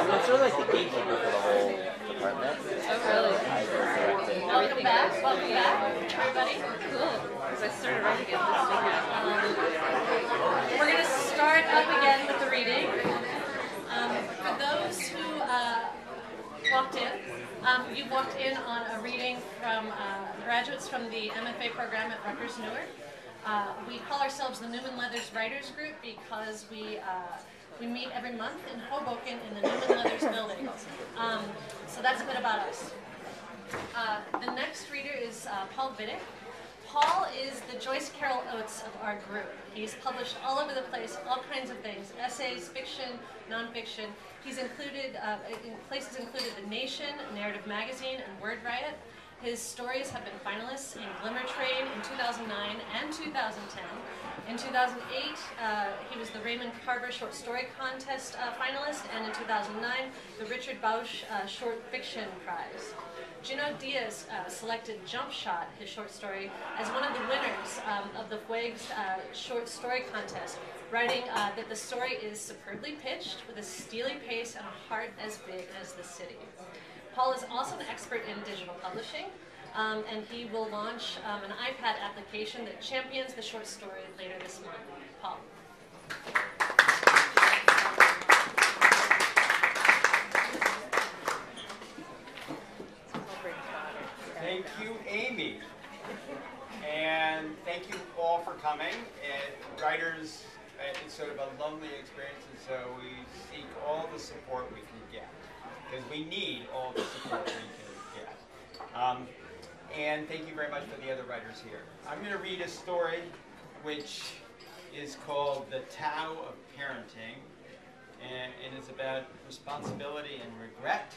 I'm sort of like the gatekeeper for the whole department. Oh, really? I directed. Welcome back, everybody. Cool. Because I started writing it this weekend. We're going to start up again with the reading. For those who walked in, you walked in on a reading from graduates from the MFA program at Rutgers Newark. We call ourselves the Newman Leathers Writers Group because we meet every month in Hoboken in the Newman Leathers building. So that's a bit about us. The next reader is Paul Vidich. Paul is the Joyce Carol Oates of our group. He's published all over the place, all kinds of things, essays, fiction, nonfiction. He's included, in places included The Nation, Narrative Magazine, and Word Riot. His stories have been finalists in Glimmer Train in 2009 and 2010. In 2008, he was the Raymond Carver Short Story Contest finalist, and in 2009, the Richard Bausch Short Fiction Prize. Gino Diaz selected Jump Shot, his short story, as one of the winners of the Fuegs Short Story Contest, writing that the story is superbly pitched with a steely pace and a heart as big as the city. Paul is also an expert in digital publishing, and he will launch an iPad application that champions the short story later this month. Paul. Thank you, Amy. And thank you all for coming. Writers, it's sort of a lonely experience, and so we seek all the support we can get, because we need all the support we can get. And thank you very much for the other writers here. I'm going to read a story which is called The Tao of Parenting, and it's about responsibility and regret,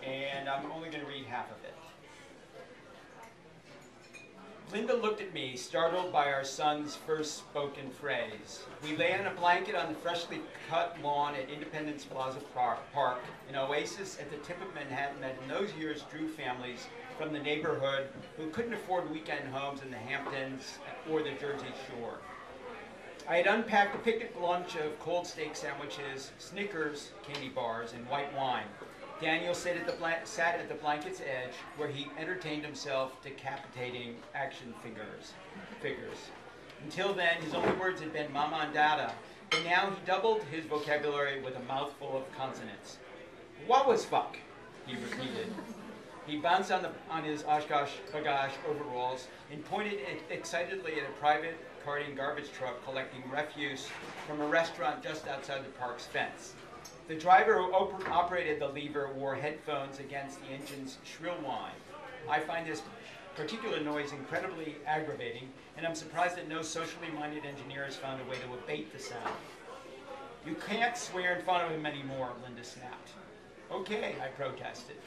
and I'm only going to read half of it. Linda looked at me, startled by our son's first spoken phrase. We lay on a blanket on the freshly cut lawn at Independence Plaza Park, an oasis at the tip of Manhattan that in those years drew families from the neighborhood who couldn't afford weekend homes in the Hamptons or the Jersey Shore. I had unpacked a picnic lunch of cold steak sandwiches, Snickers, candy bars, and white wine. Daniel sat at the blanket's edge, where he entertained himself decapitating action figures. Until then, his only words had been "Mama" and "Dada," but now he doubled his vocabulary with a mouthful of consonants. "What was fuck?" he repeated. He bounced on his Oshkosh Bagash overalls and pointed excitedly at a private carting garbage truck collecting refuse from a restaurant just outside the park's fence. The driver who operated the lever wore headphones against the engine's shrill whine. I find this particular noise incredibly aggravating, and I'm surprised that no socially minded engineer has found a way to abate the sound. "You can't swear in front of him anymore," Linda snapped. "Okay," I protested.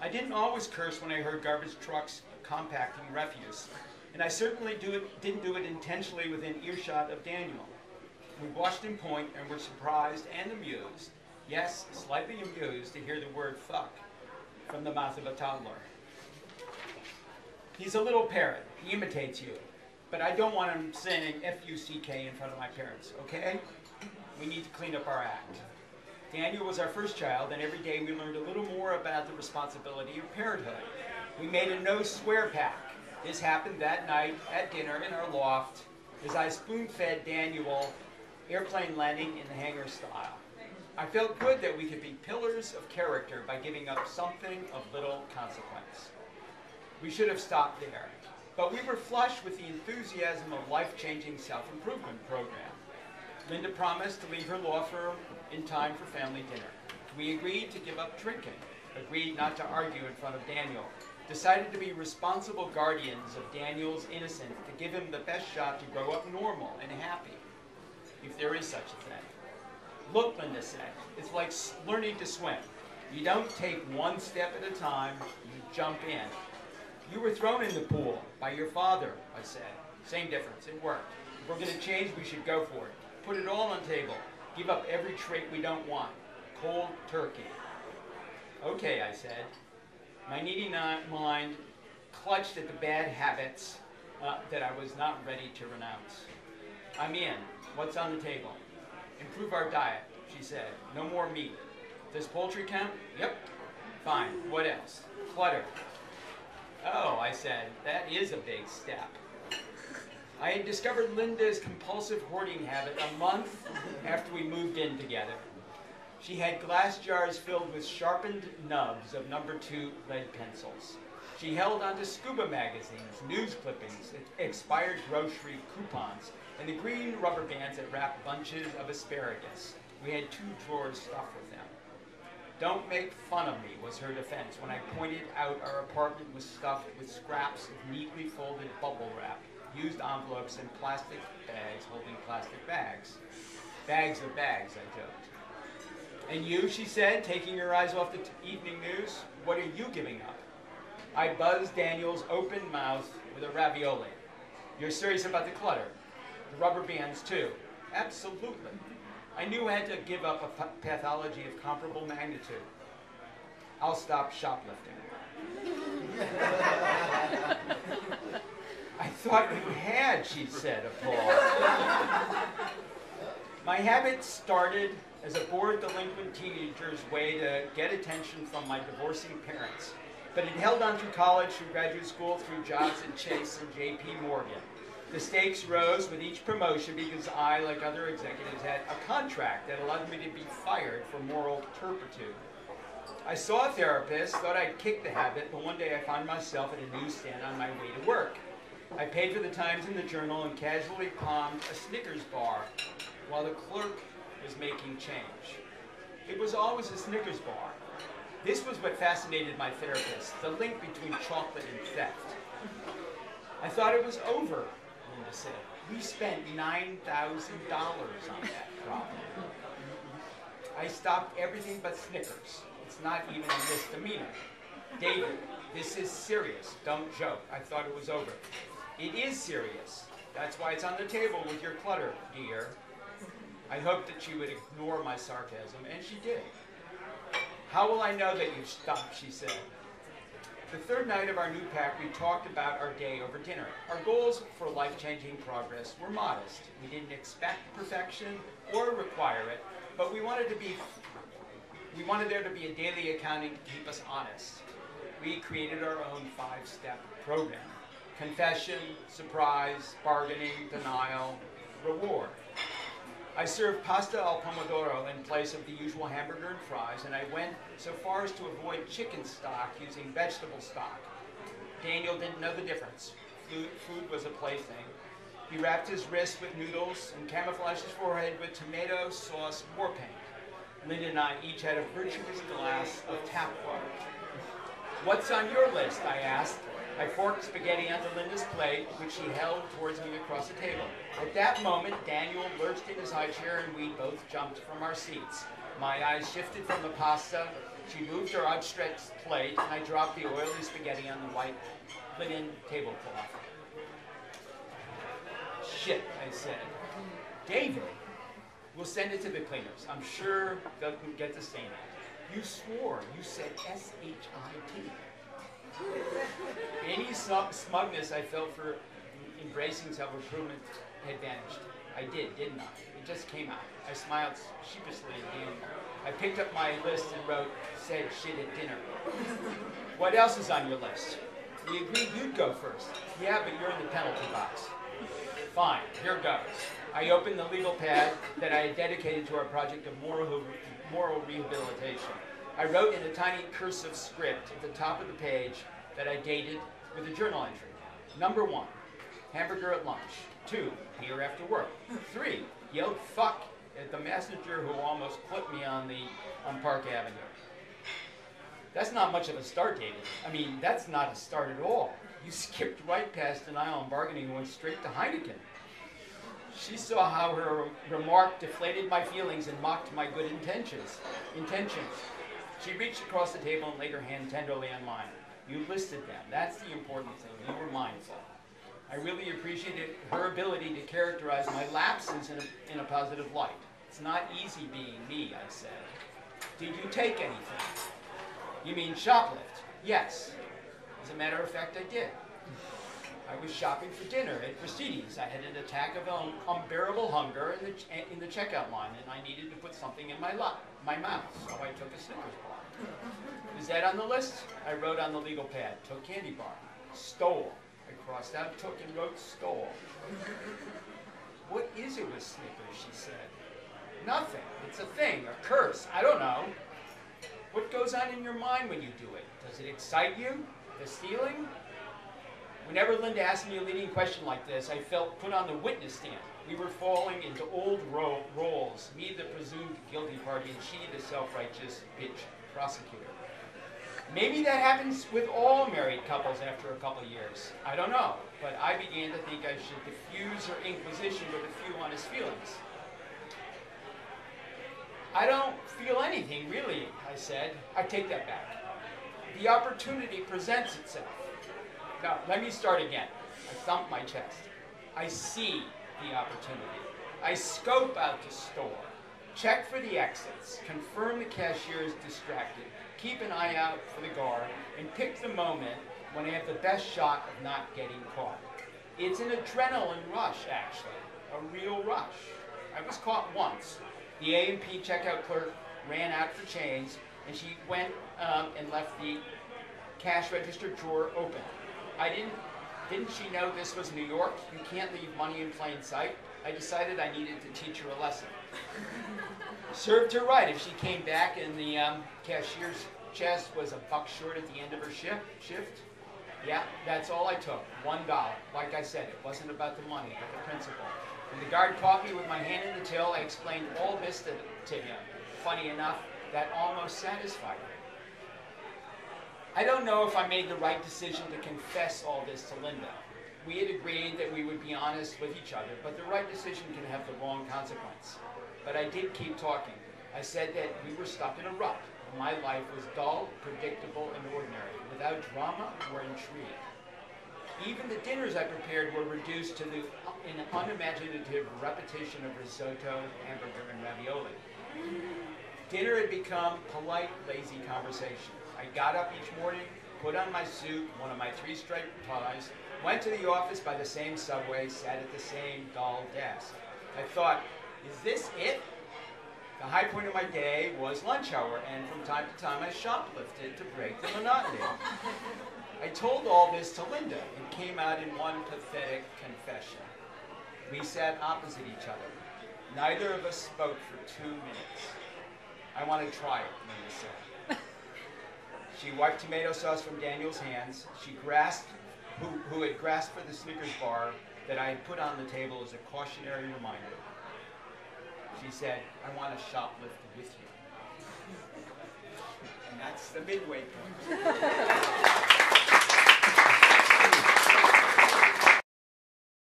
I didn't always curse when I heard garbage trucks compacting refuse, and I certainly didn't do it intentionally within earshot of Daniel. We watched him point and were surprised and amused, yes, slightly amused, to hear the word fuck from the mouth of a toddler. He's a little parrot. He imitates you. But I don't want him saying F-U-C-K in front of my parents, okay? We need to clean up our act. Daniel was our first child, and every day we learned a little more about the responsibility of parenthood. We made a no-swear pact. This happened that night at dinner in our loft as I spoon-fed Daniel airplane landing in the hangar style. I felt good that we could be pillars of character by giving up something of little consequence. We should have stopped there, but we were flush with the enthusiasm of life-changing self-improvement program. Linda promised to leave her law firm in time for family dinner. We agreed to give up drinking, agreed not to argue in front of Daniel, decided to be responsible guardians of Daniel's innocence, to give him the best shot to grow up normal and happy, if there is such a thing. "Look," Linda said, "it's like learning to swim. You don't take one step at a time, you jump in." "You were thrown in the pool by your father," I said. "Same difference, it worked. If we're going to change, we should go for it. Put it all on the table. Give up every trait we don't want. Cold turkey." "Okay," I said. My needy mind clutched at the bad habits that I was not ready to renounce. "I'm in. What's on the table?" "Improve our diet," she said. "No more meat. Does poultry count? Yep. Fine. What else? Clutter. Oh, I said, that is a big step. I had discovered Linda's compulsive hoarding habit a month after we moved in together. She had glass jars filled with sharpened nubs of number 2 lead pencils. She held onto scuba magazines, news clippings, expired grocery coupons, and the green rubber bands that wrapped bunches of asparagus. We had 2 drawers stuffed with them. Don't make fun of me, was her defense when I pointed out our apartment was stuffed with scraps of neatly folded bubble wrap, used envelopes, and plastic bags holding plastic bags. Bags of bags, I joked. And you, she said, taking her eyes off the evening news, what are you giving up? I buzzed Daniel's open mouth with a ravioli. You're serious about the clutter? The rubber bands, too. Absolutely. I knew I had to give up a pathology of comparable magnitude. I'll stop shoplifting. I thought you had, she said, appalled. My habit started as a bored, delinquent teenager's way to get attention from my divorcing parents, but it held on through college, through graduate school, through jobs at Chase and J.P. Morgan. The stakes rose with each promotion because I, like other executives, had a contract that allowed me to be fired for moral turpitude. I saw a therapist, thought I'd kick the habit, but one day I found myself at a newsstand on my way to work. I paid for the Times and the Journal and casually palmed a Snickers bar while the clerk was making change. It was always a Snickers bar. This was what fascinated my therapist, the link between chocolate and theft. I thought it was over, Linda said. We spent $9,000 on that problem. I stopped everything but Snickers. It's not even a misdemeanor. David, this is serious. Don't joke. I thought it was over. It is serious. That's why it's on the table with your clutter, dear. I hoped that she would ignore my sarcasm, and she did. How will I know that you've stopped, she said. The third night of our new pact, we talked about our day over dinner. Our goals for life-changing progress were modest. We didn't expect perfection or require it, but we wanted there to be a daily accounting to keep us honest. We created our own 5-step program. Confession, surprise, bargaining, denial, reward. I served pasta al pomodoro in place of the usual hamburger and fries, and I went so far as to avoid chicken stock using vegetable stock. Daniel didn't know the difference. Food was a plaything. He wrapped his wrist with noodles and camouflaged his forehead with tomato sauce war paint. Linda and I each had a virtuous glass of tap water. What's on your list? I asked. I forked spaghetti onto Linda's plate, which she held towards me across the table. At that moment, Daniel lurched in his high chair and we both jumped from our seats. My eyes shifted from the pasta. She moved her outstretched plate, and I dropped the oily spaghetti on the white linen tablecloth. Shit, I said. David, we'll send it to the cleaners. I'm sure they'll get the stain out. You swore. You said S-H-I-T. Any smugness I felt for embracing self-improvement had vanished. I did, didn't I? It just came out. I smiled sheepishly at Daniel. I picked up my list and wrote, said shit at dinner. What else is on your list? We agreed you'd go first. Yeah, but you're in the penalty box. Fine, here goes. I opened the legal pad that I had dedicated to our project of moral rehabilitation. I wrote in a tiny cursive script at the top of the page that I dated with a journal entry. Number 1, hamburger at lunch. 2, beer after work. 3, yelled fuck at the messenger who almost clipped me on Park Avenue. That's not much of a start, David. I mean, that's not a start at all. You skipped right past denial and bargaining and went straight to Heineken. She saw how her remark deflated my feelings and mocked my good intentions. She reached across the table and laid her hand tenderly on mine. You listed them. That's the important thing. You were mindful. I really appreciated her ability to characterize my lapses in a positive light. It's not easy being me, I said. Did you take anything? You mean shoplift? Yes. As a matter of fact, I did. I was shopping for dinner at Prestigis. I had an attack of unbearable hunger in the checkout line, and I needed to put something in my mouth, so I took a Snickers bar. Is that on the list? I wrote on the legal pad, took candy bar. Stole. I crossed out took and wrote stole. What is it with Snickers, she said. Nothing. It's a thing, a curse. I don't know. What goes on in your mind when you do it? Does it excite you? The stealing? Whenever Linda asked me a leading question like this, I felt put on the witness stand. We were falling into old roles, me the presumed guilty party and she the self-righteous bitch prosecutor. Maybe that happens with all married couples after a couple years. I don't know, but I began to think I should diffuse her inquisition with a few honest feelings. I don't feel anything, really, I said. I take that back. The opportunity presents itself. Now, let me start again. I thump my chest. I see the opportunity. I scope out the store, check for the exits, confirm the cashier is distracted, keep an eye out for the guard, and pick the moment when I have the best shot of not getting caught. It's an adrenaline rush, actually, a real rush. I was caught once. The A&P checkout clerk ran out for change, and she went and left the cash register drawer open. Didn't she know this was New York? You can't leave money in plain sight. I decided I needed to teach her a lesson. Served her right if she came back and the cashier's chest was $1 short at the end of her shift. Yeah, that's all I took, $1. Like I said, it wasn't about the money, but the principle. When the guard caught me with my hand in the till, I explained all this to him. Funny enough, that almost satisfied him. I don't know if I made the right decision to confess all this to Linda. We had agreed that we would be honest with each other, but the right decision can have the wrong consequence. But I did keep talking. I said that we were stuck in a rut. My life was dull, predictable, and ordinary, without drama or intrigue. Even the dinners I prepared were reduced to an unimaginative repetition of risotto, hamburger, and ravioli. Dinner had become polite, lazy conversation. I got up each morning, put on my suit, one of my 3-striped ties, went to the office by the same subway, sat at the same dull desk. I thought, is this it? The high point of my day was lunch hour, and from time to time I shoplifted to break the monotony. I told all this to Linda and came out in one pathetic confession. We sat opposite each other. Neither of us spoke for 2 minutes. I want to try it, Linda said. She wiped tomato sauce from Daniel's hands. She grasped, who had grasped for the Snickers bar that I had put on the table as a cautionary reminder. She said, I want to shoplift with you. And that's the midway point.